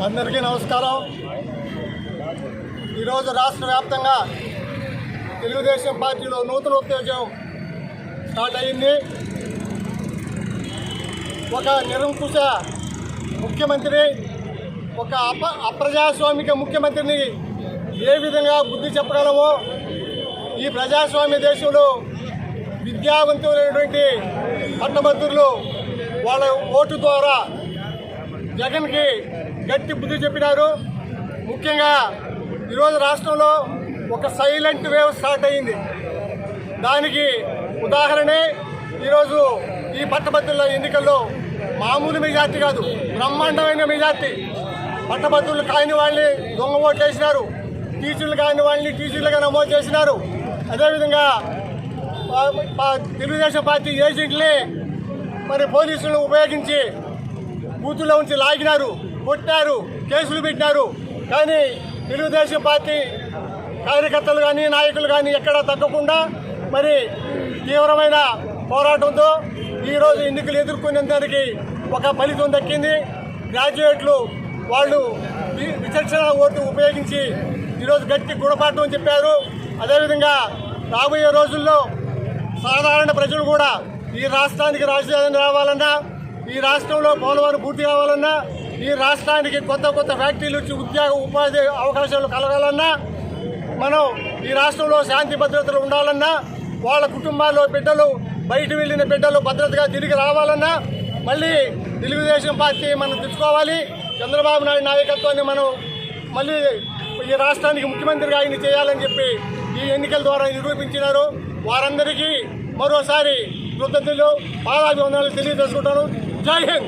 అందరికీ నమస్కారం. ఈరోజు రాష్ట్ర వ్యాప్తంగా తెలుగుదేశం పార్టీలో నూతన ఉత్తేజం స్టార్ట్ అయింది. ఒక నిరంకుశ ముఖ్యమంత్రి, ఒక అప్రజాస్వామిక ముఖ్యమంత్రిని ఏ విధంగా బుద్ధి చెప్పగలమో ఈ ప్రజాస్వామ్య దేశంలో విద్యావంతులైనటువంటి పట్టభద్రులు వాళ్ళ ఓటు ద్వారా జగన్కి గట్టి బుద్ధి చెప్పినారు. ముఖ్యంగా ఈరోజు రాష్ట్రంలో ఒక సైలెంట్ వేవ్ స్టార్ట్ అయింది. దానికి ఉదాహరణే ఈరోజు ఈ పట్టభద్రుల ఎన్నికల్లో మామూలు మెజార్టీ కాదు, బ్రహ్మాండమైన మెజార్టీ. పట్టభద్రులు కాని వాళ్ళని దొంగ ఓట్లు వేసినారు, టీచర్లు కాని వాళ్ళని టీచర్లుగా నమోదు చేసినారు. అదేవిధంగా తెలుగుదేశం పార్టీ ఏజెంట్లే మరి పోలీసులను ఉపయోగించి బూతుల్లో ఉంచి లాగినారు, కొట్టారు, కేసులు పెట్టినారు. కానీ తెలుగుదేశం పార్టీ కార్యకర్తలు కానీ నాయకులు కానీ ఎక్కడా తగ్గకుండా మరి తీవ్రమైన పోరాటంతో ఈరోజు ఎన్నికలు ఎదుర్కొనేందుకు ఒక ఫలితం దక్కింది. గ్రాడ్యుయేట్లు వాళ్ళు విచక్షణ ఓటు ఉపయోగించి ఈరోజు గట్టి గుణపాఠం చెప్పారు. అదేవిధంగా రాబోయే రోజుల్లో సాధారణ ప్రజలు కూడా ఈ రాష్ట్రానికి రాజధాని రావాలన్నా, ఈ రాష్ట్రంలో పోలవరం పూర్తి కావాలన్నా, ఈ రాష్ట్రానికి కొత్త కొత్త ఫ్యాక్టరీలు వచ్చి ఉపాధి అవకాశాలు కలగాలన్నా, మనం ఈ రాష్ట్రంలో శాంతి భద్రతలు ఉండాలన్నా, వాళ్ళ కుటుంబాల్లో బిడ్డలు బయట వెళ్ళిన బిడ్డలు భద్రతగా తిరిగి రావాలన్నా మళ్ళీ తెలుగుదేశం పార్టీ మనం తెచ్చుకోవాలి. చంద్రబాబు నాయుడు నాయకత్వాన్ని మనం మళ్ళీ ఈ రాష్ట్రానికి ముఖ్యమంత్రిగా ఆయన చేయాలని చెప్పి ఈ ఎన్నికల ద్వారా నిరూపించినారు. వారందరికీ మరోసారి కృతజ్ఞతలు, పాదాభివందనాలు తెలియజేసుకుంటాను. జై హింద్.